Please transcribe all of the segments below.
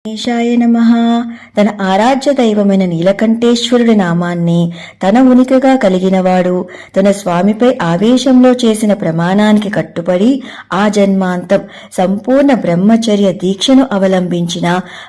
గణేశాయ నమః. తన ఆరాధ్య దైవమైన నీలకంఠేశ్వరుడి నామాన్ని తన ఉనికిగా కలిగినవాడు, తన స్వామిపై ఆవేశంలో చేసిన ప్రమాణానికి కట్టుబడి ఆ జన్మాంతం సంపూర్ణ బ్రహ్మచర్య దీక్షను అవలంబించిన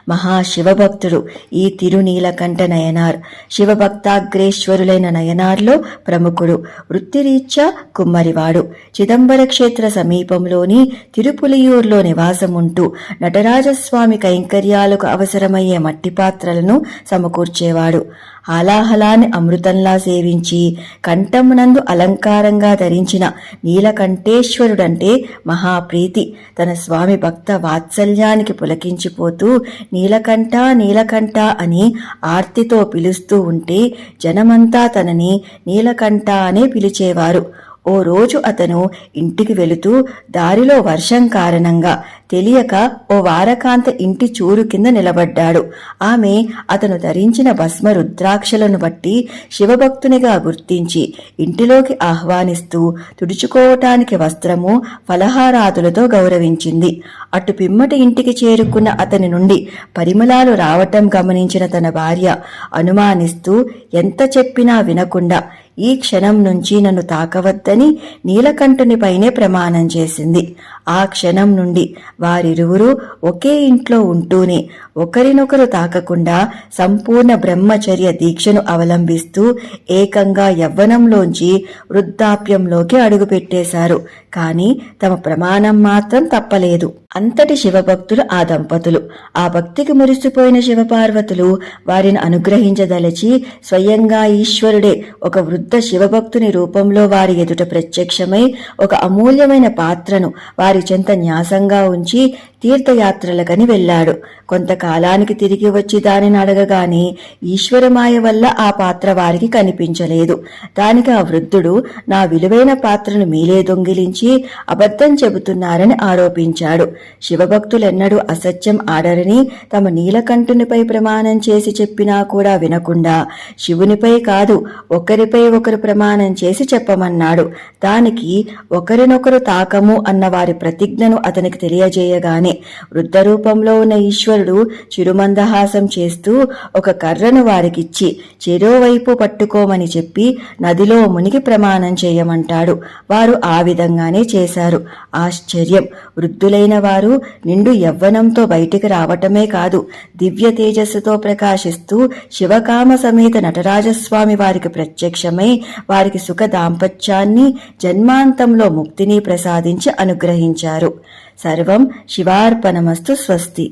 మహాశివభక్తుడు ఈ తిరునీలకంఠ నయనార్. శివభక్తాగ్రేశ్వరులైన నయనార్లో ప్రముఖుడు. వృత్తిరీత్యా కుమ్మరివాడు. చిదంబర క్షేత్ర సమీపంలోని తిరుపులియూరులో నివాసముంటూ నటరాజస్వామి కైంకర్యాలకు అవసరమయ్యే మట్టి పాత్రలను సమకూర్చేవాడు. హాలాహలాన్ని అమృతంలా సేవించి కంఠమునందు అలంకారంగా ధరించిన నీలకంఠేశ్వరుడంటే మహాప్రీతి. తన స్వామి భక్త వాత్సల్యానికి పులకించిపోతూ నీలకంఠ నీలకంఠ అని ఆర్తితో పిలుస్తూ ఉంటే జనమంతా తనని నీలకంఠ అనే పిలిచేవారు. ఓ రోజు అతను ఇంటికి వెళుతూ దారిలో వర్షం కారణంగా తెలియక ఓ వారకాంత ఇంటి చూరు కింద నిలబడ్డాడు. ఆమె అతను ధరించిన భస్మ రుద్రాక్షలను బట్టి శివభక్తునిగా గుర్తించి ఇంటిలోకి ఆహ్వానిస్తూ తుడుచుకోవటానికి వస్త్రము, ఫలహారాదులతో గౌరవించింది. అటు పిమ్మటి ఇంటికి చేరుకున్న అతని నుండి పరిమళాలు రావటం గమనించిన తన భార్య అనుమానిస్తూ ఎంత చెప్పినా వినకుండా ఈ క్షణం నుంచి నన్ను తాకవద్దని నీలకంఠునిపైనే ప్రమాణం చేసింది. ఆ క్షణం నుండి వారిరువురూ ఒకే ఇంట్లో ఉంటూనే ఒకరినొకరు తాకకుండా సంపూర్ణ బ్రహ్మచర్య దీక్షను అవలంబిస్తూ ఏకంగా యవ్వనంలోంచి వృద్ధాప్యంలోకి అడుగుపెట్టేశారు. కానీ తమ ప్రమాణం మాత్రం తప్పలేదు. అంతటి శివభక్తులు ఆ దంపతులు. ఆ భక్తికి మురిసిపోయిన శివపార్వతులు వారిని అనుగ్రహించదలచి స్వయంగా ఈశ్వరుడే ఒక వృద్ధ శివభక్తుని రూపంలో వారి ఎదుట ప్రత్యక్షమై ఒక అమూల్యమైన పాత్రను వారి చెంత న్యాసంగా ఉంచి తీర్థయాత్రలకని వెళ్ళాడు. కొంతకాలానికి తిరిగి వచ్చి దానిని అడగగానే ఈశ్వరమాయ వల్ల ఆ పాత్ర వారికి కనిపించలేదు. దానికి ఆ వృద్ధుడు, నా విలువైన పాత్రను మీలే దొంగిలించి అబద్ధం చెబుతున్నారని ఆరోపించాడు. శివభక్తులెన్నడూ అసత్యం ఆడరని తమ నీలకంఠునిపై ప్రమాణం చేసి చెప్పినా కూడా వినకుండా శివునిపై కాదు ఒకరిపై ఒకరు ప్రమాణం చేసి చెప్పమన్నాడు. దానికి ఒకరినొకరు తాకము అన్న వారి ప్రతిజ్ఞను అతనికి తెలియజేయగానే వృద్ధ రూపంలో ఉన్న ఈశ్వరుడు చిరుమందహాసం చేస్తూ ఒక కర్రను వారికిచ్చి చెరోవైపు పట్టుకోమని చెప్పి నదిలో మునిగి ప్రమాణం చేయమంటాడు. వారు ఆ విధంగానే చేశారు. ఆశ్చర్యం! వృద్ధులైన వారు నిండు యవ్వనంతో బయటికి రావటమే కాదు, దివ్య తేజస్సుతో ప్రకాశిస్తూ శివకామ సమేత నటరాజస్వామి వారికి ప్రత్యక్షమై వారికి సుఖ దాంపత్యాన్ని, జన్మాంతంలో ముక్తిని ప్రసాదించి అనుగ్రహించారు. సర్వం శివార్పణమస్తు. స్వస్తి.